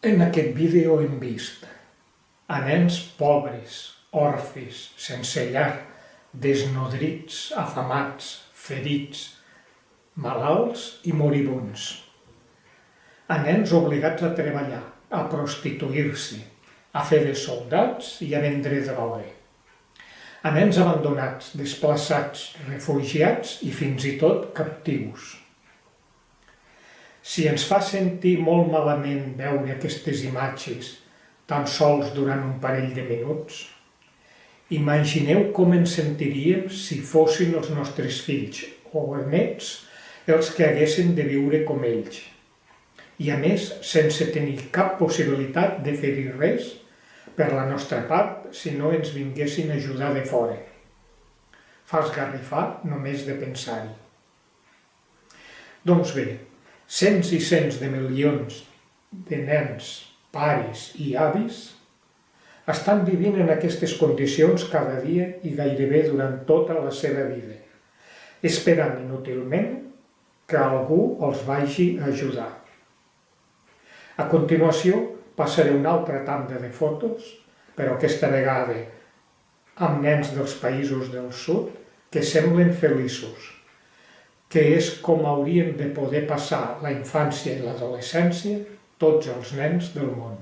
En aquest vídeo hem vist a nens pobres, orfis, sense llar, desnodrits, afamats, ferits, malalts i moribuns. A nens obligats a treballar, a prostituir-se, a fer de soldats i a vendre droga. A nens abandonats, desplaçats, refugiats i fins i tot captius. Si ens fa sentir molt malament veure aquestes imatges tan sols durant un parell de minuts, imagineu com ens sentiríem si fossin els nostres fills o nets els que haguessin de viure com ells. I a més, sense tenir cap possibilitat de fer-hi res per la nostra part si no ens vinguessin a ajudar de fora. Fa esgarrifar només de pensar-hi. Doncs bé, cents i cents de milions de nens, pares i avis estan vivint en aquestes condicions cada dia i gairebé durant tota la seva vida, esperant inútilment que algú els vagi a ajudar. A continuació passaré una altra tanda de fotos, però aquesta vegada amb nens dels països del sud que semblen feliços, que és com haurien de poder passar la infància i l'adolescència tots els nens del món.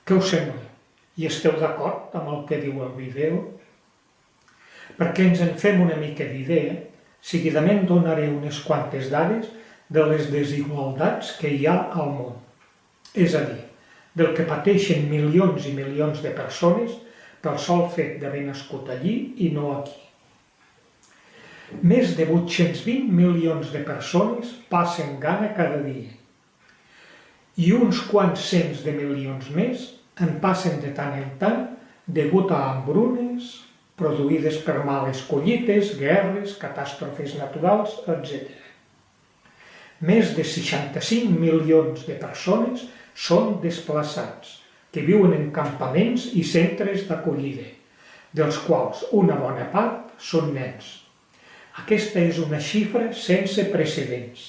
Què us sembla? I esteu d'acord amb el que diu el vídeo? Perquè ens en fem una mica d'idea, seguidament donaré unes quantes dades de les desigualtats que hi ha al món. És a dir, del que pateixen milions i milions de persones pel sol fet d'haver nascut allí i no aquí. Més de 820 milions de persones passen gana cada dia. I uns quants cents de milions més en passen de tant en tant degut a hambrunes produïdes per males collites, guerres, catàstrofes naturals, etc. Més de 65 milions de persones són desplaçats, que viuen en campaments i centres d'acollida, dels quals una bona part són nens. Aquesta és una xifra sense precedents.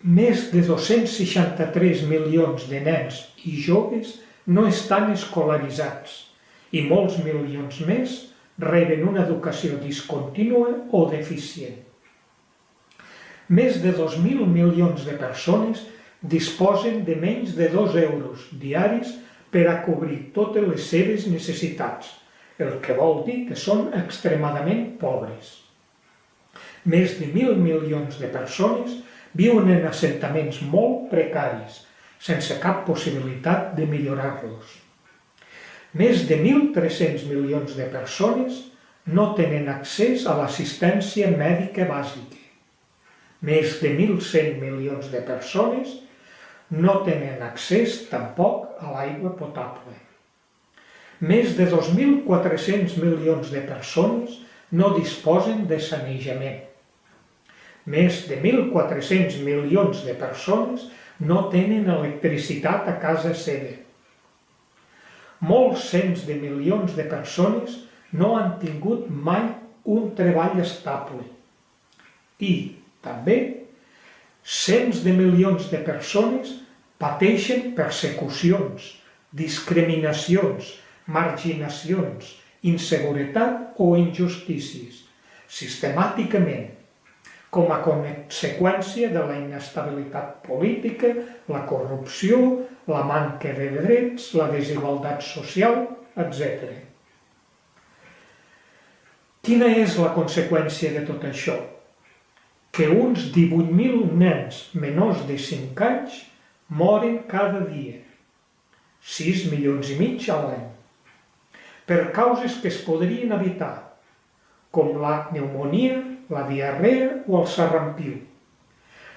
Més de 263 milions de nens i joves no estan escolaritzats i molts milions més reben una educació discontínua o deficient. Més de 2.000 milions de persones disposen de menys de 2 euros diaris per a cobrir totes les seves necessitats, el que vol dir que són extremadament pobres. Més de 1.000 milions de persones viuen en assentaments molt precaris, sense cap possibilitat de millorar-los. Més de 1.300 milions de persones no tenen accés a l'assistència mèdica bàsica. Més de 1.100 milions de persones no tenen accés tampoc a l'aigua potable. Més de 2.400 milions de persones no disposen de sanejament. Més de 1.400 milions de persones no tenen electricitat a casa seva. Molts cents de milions de persones no han tingut mai un treball estable. I, també, cents de milions de persones pateixen persecucions, discriminacions, marginacions, inseguretat o injustícies, sistemàticament, com a conseqüència de la inestabilitat política, la corrupció, la manca de drets, la desigualtat social, etc. Quina és la conseqüència de tot això? Que uns 18.000 nens menors de 5 anys moren cada dia, 6 milions i mig a l'any, per causes que es podrien evitar, com la pneumònia, la diarrea o el sarrampiu,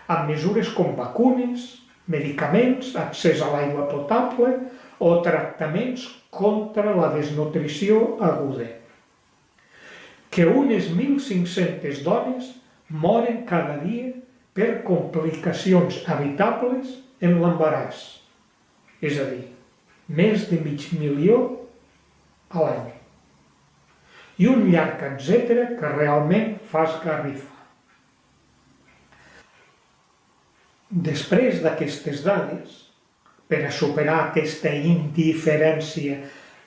amb mesures com vacunes, medicaments, accés a l'aigua potable o tractaments contra la desnutrició aguda. Que unes 1.500 dones moren cada dia per complicacions evitables en l'embaràs, és a dir, més de 500.000 a l'any. I un llarg etcètera que realment fa esgarrifar. Després d'aquestes dades, per a superar aquesta indiferència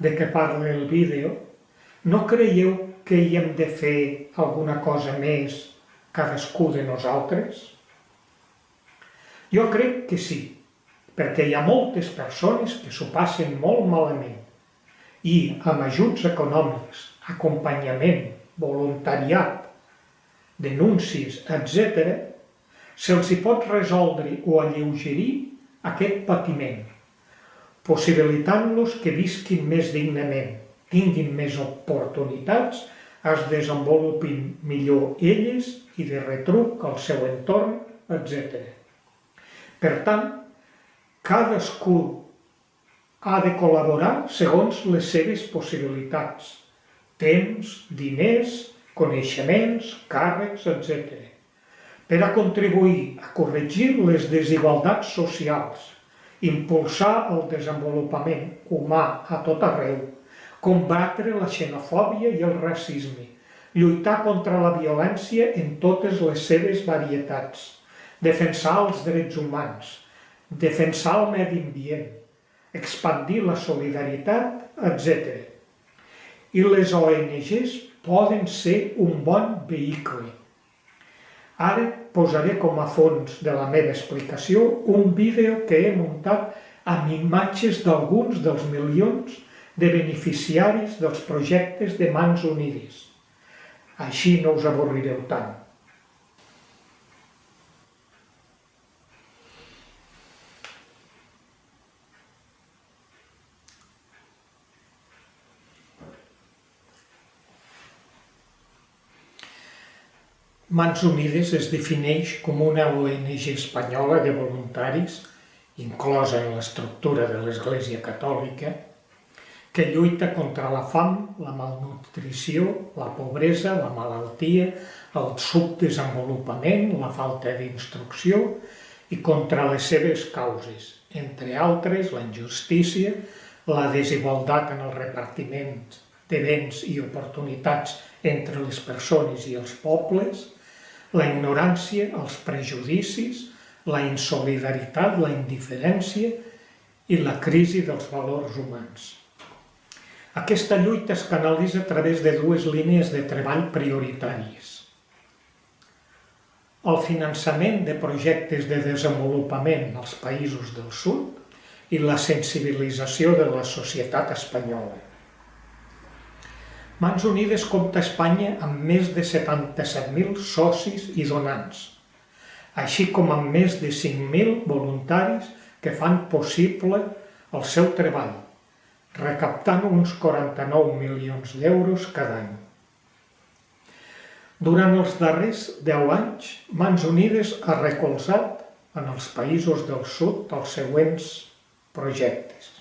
de què parla el vídeo, no creieu que hi hem de fer alguna cosa més cadascú de nosaltres? Jo crec que sí, perquè hi ha moltes persones que s'ho passen molt malament i amb ajuts econòmics, acompanyament, voluntariat, denúncies, etc., se'ls hi pot resoldre o alleugerir aquest patiment, possibilitant-los que visquin més dignament, tinguin més oportunitats, es desenvolupin millor elles i de retruc al seu entorn, etc. Per tant, cadascú ha de col·laborar segons les seves possibilitats, temps, diners, coneixements, càrrecs, etc., per a contribuir a corregir les desigualtats socials, impulsar el desenvolupament humà a tot arreu, combatre la xenofòbia i el racisme, lluitar contra la violència en totes les seves varietats, defensar els drets humans, defensar el medi ambient, expandir la solidaritat, etc. I les ONGs poden ser un bon vehicle. Ara posaré com a fons de la meva explicació un vídeo que he muntat amb imatges d'alguns dels milions de beneficiaris dels projectes de Mans Unides. Així no us avorrireu tant. Mans Unides es defineix com una ONG espanyola de voluntaris, inclosa en l'estructura de l'Església Catòlica, que lluita contra la fam, la malnutrició, la pobresa, la malaltia, el subdesenvolupament, la falta d'instrucció i contra les seves causes, entre altres la injustícia, la desigualtat en el repartiment de béns i oportunitats entre les persones i els pobles, la ignorància, els prejudicis, la insolidaritat, la indiferència i la crisi dels valors humans. Aquesta lluita es canalitza a través de dues línies de treball prioritàries. El finançament de projectes de desenvolupament als països del sud i la sensibilització de la societat espanyola. Mans Unides compta a Espanya amb més de 77.000 socis i donants, així com amb més de 5.000 voluntaris que fan possible el seu treball, recaptant uns 49 milions d'euros cada any. Durant els darrers 10 anys, Mans Unides ha recolzat en els països del sud els següents projectes.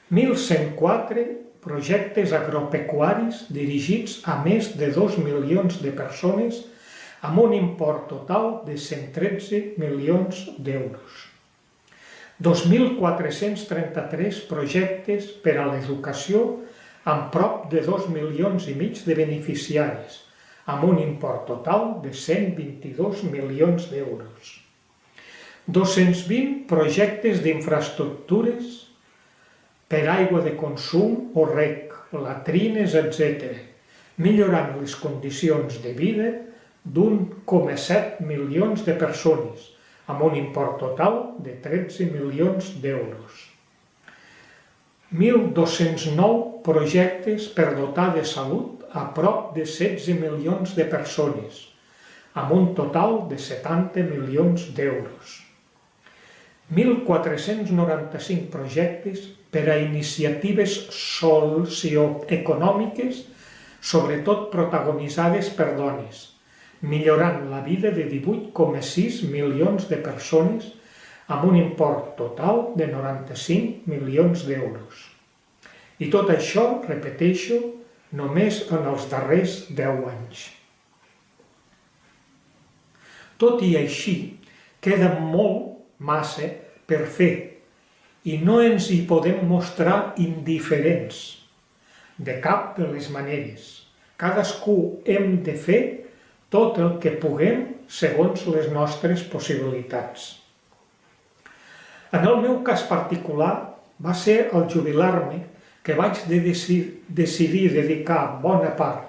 1.104 projectes agropecuaris dirigits a més de 2 milions de persones amb un import total de 113 milions d'euros. 2.433 projectes per a l'educació amb prop de 2,5 milions de beneficiaris, amb un import total de 122 milions d'euros. 220 projectes d'infraestructures per aigua de consum o rec, latrines, etc., millorant les condicions de vida d'1,7 milions de persones, amb un import total de 13 milions d'euros. 1.209 projectes per dotar de salut a prop de 16 milions de persones, amb un total de 70 milions d'euros. 1.495 projectes per a iniciatives socioeconòmiques, sobretot protagonitzades per dones, millorant la vida de 18,6 milions de persones amb un import total de 95 milions d'euros. I tot això, repeteixo, només en els darrers 10 anys. Tot i així, queda molt, massa, per fer i no ens hi podem mostrar indiferents, de cap de les maneres. Cadascú hem de fer tot el que puguem segons les nostres possibilitats. En el meu cas particular va ser al jubilar-me que vaig decidir dedicar bona part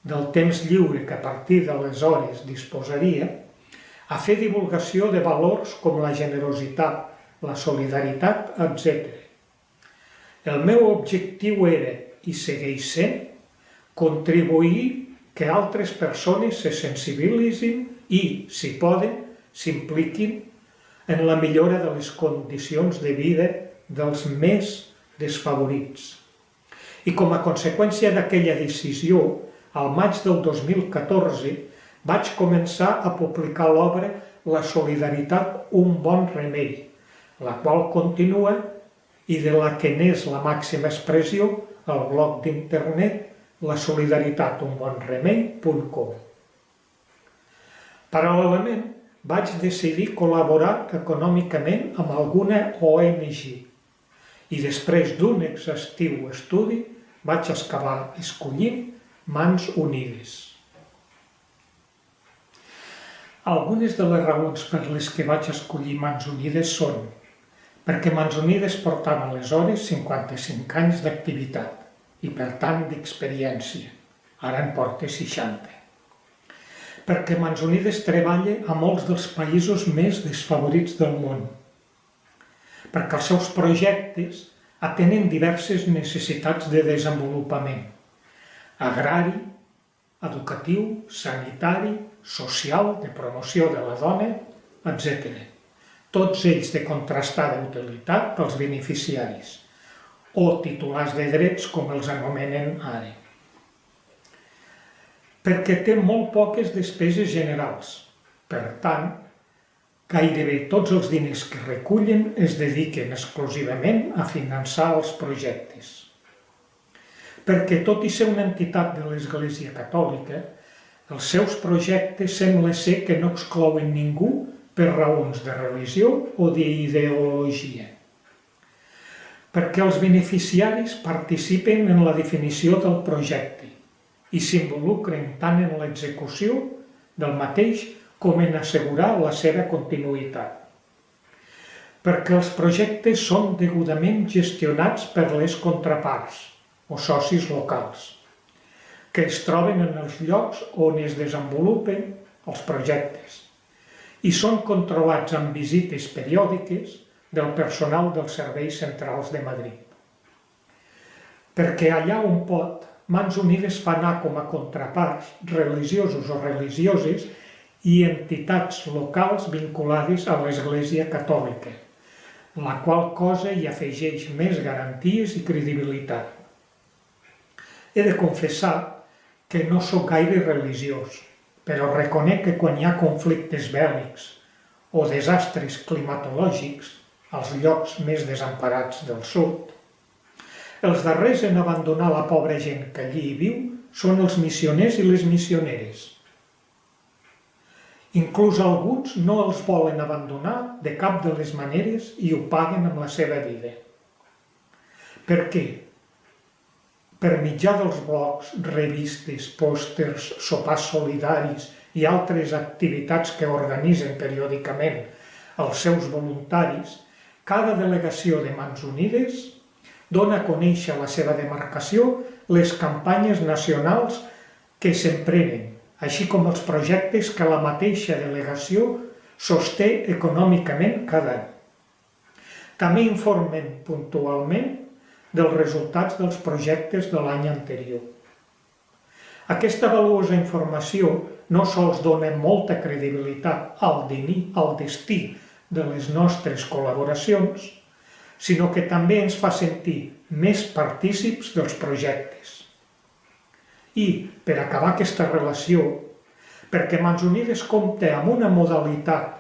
del temps lliure que a partir d'aleshores disposaria a fer divulgació de valors com la generositat, la solidaritat, etc. El meu objectiu era, i segueix sent, contribuir que altres persones se sensibilitzin i, si poden, s'impliquin en la millora de les condicions de vida dels més desfavorits. I com a conseqüència d'aquella decisió, al maig del 2014, vaig començar a publicar l'obra La solidaritat, un bon remei, la qual continua i de la que n'és la màxima expressió al blog d'internet lasolidaritat.unbonremei.com. Paral·lelament, vaig decidir col·laborar econòmicament amb alguna ONG i després d'un exhaustiu estudi vaig acabar escollint Mans Unides. Algunes de les raons per les que vaig escollir Mans Unides són perquè Mans Unides portava aleshores 55 anys d'activitat i, per tant, d'experiència. Ara en porta 60. Perquè Mans Unides treballa a molts dels països més desfavorits del món. Perquè els seus projectes atenen diverses necessitats de desenvolupament: agrari, educatiu, sanitari, social, de promoció de la dona, etc. Tots ells de contrastada utilitat pels beneficiaris, o titulars de drets, com els anomenen ara. perquè té molt poques despeses generals. Per tant, gairebé tots els diners que recullen es dediquen exclusivament a finançar els projectes. Perquè tot i ser una entitat de l'Església Catòlica, els seus projectes sembla ser que no exclouen ningú per raons de religió o d'ideologia. Perquè els beneficiaris participen en la definició del projecte i s'involucren tant en l'execució del mateix com en assegurar la seva continuïtat. Perquè els projectes són degudament gestionats per les contraparts o socis locals, que es troben en els llocs on es desenvolupen els projectes i són controlats amb visites periòdiques del personal dels serveis centrals de Madrid. Perquè allà on pot, Mans Unides fa anar com a contraparts religiosos o religioses i entitats locals vinculades a l'Església Catòlica, la qual cosa hi afegeix més garanties i credibilitat. He de confessar que no sóc gaire religiós, però reconec que quan hi ha conflictes bèl·lics o desastres climatològics als llocs més desemparats del sud, els darrers en abandonar la pobra gent que allí hi viu són els missioners i les missioneres. Inclús alguns no els volen abandonar de cap de les maneres i ho paguen amb la seva vida. Per què? Per mitjà dels blogs, revistes, pòsters, sopars solidaris i altres activitats que organitzen periòdicament els seus voluntaris, cada delegació de Mans Unides dona a conèixer a la seva demarcació les campanyes nacionals que s'emprenen, així com els projectes que la mateixa delegació sosté econòmicament cada any. També informen puntualment dels resultats dels projectes de l'any anterior. Aquesta valuosa informació no sols dona molta credibilitat al destí de les nostres col·laboracions, sinó que també ens fa sentir més partícips dels projectes. I, per acabar aquesta relació, perquè Mans Unides compta amb una modalitat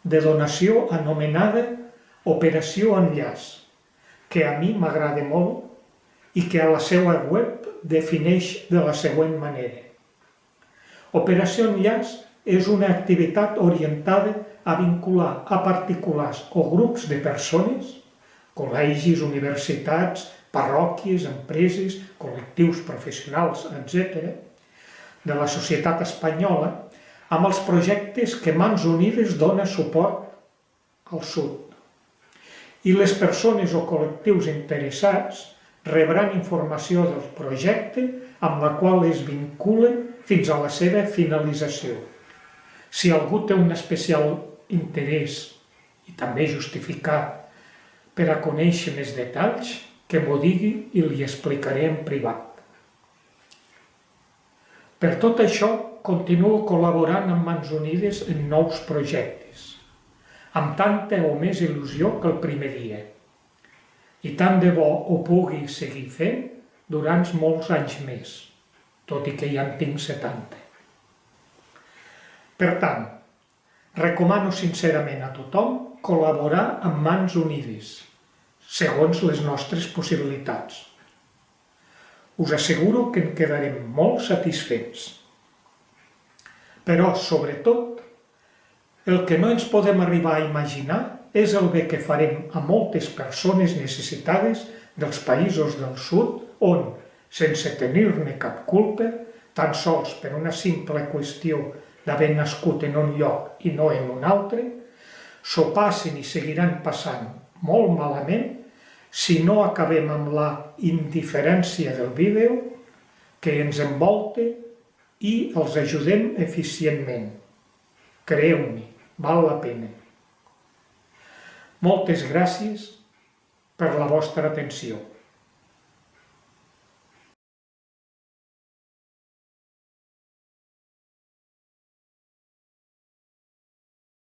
de donació anomenada Operació Enllaç, que a mi m'agrada molt i que a la seva web defineix de la següent manera. Operació Enllaç és una activitat orientada a vincular a particulars o grups de persones, col·legis, universitats, parròquies, empreses, col·lectius professionals, etc., de la societat espanyola, amb els projectes que Mans Unides dona suport al sud. I les persones o col·lectius interessats rebran informació del projecte amb la qual es vinculen fins a la seva finalització. Si algú té un especial interès, i també justificat, per a conèixer més detalls, que m'ho digui i li explicaré en privat. Per tot això, continuo col·laborant amb Mans Unides en nous projectes, amb tanta o més il·lusió que el primer dia. I tant de bo ho pugui seguir fent durant molts anys més, tot i que ja en tinc 70. Per tant, recomano sincerament a tothom col·laborar amb Mans Unides, segons les nostres possibilitats. Us asseguro que en quedarem molt satisfets. Però, sobretot, el que no ens podem arribar a imaginar és el bé que farem a moltes persones necessitades dels països del sud on, sense tenir-ne cap culpa, tan sols per una simple qüestió d'haver nascut en un lloc i no en un altre, s'ho passen i seguiran passant molt malament si no acabem amb la indiferència del vídeo que ens envolta i els ajudem eficientment. Creu-m'hi, val la pena. Moltes gràcies per la vostra atenció.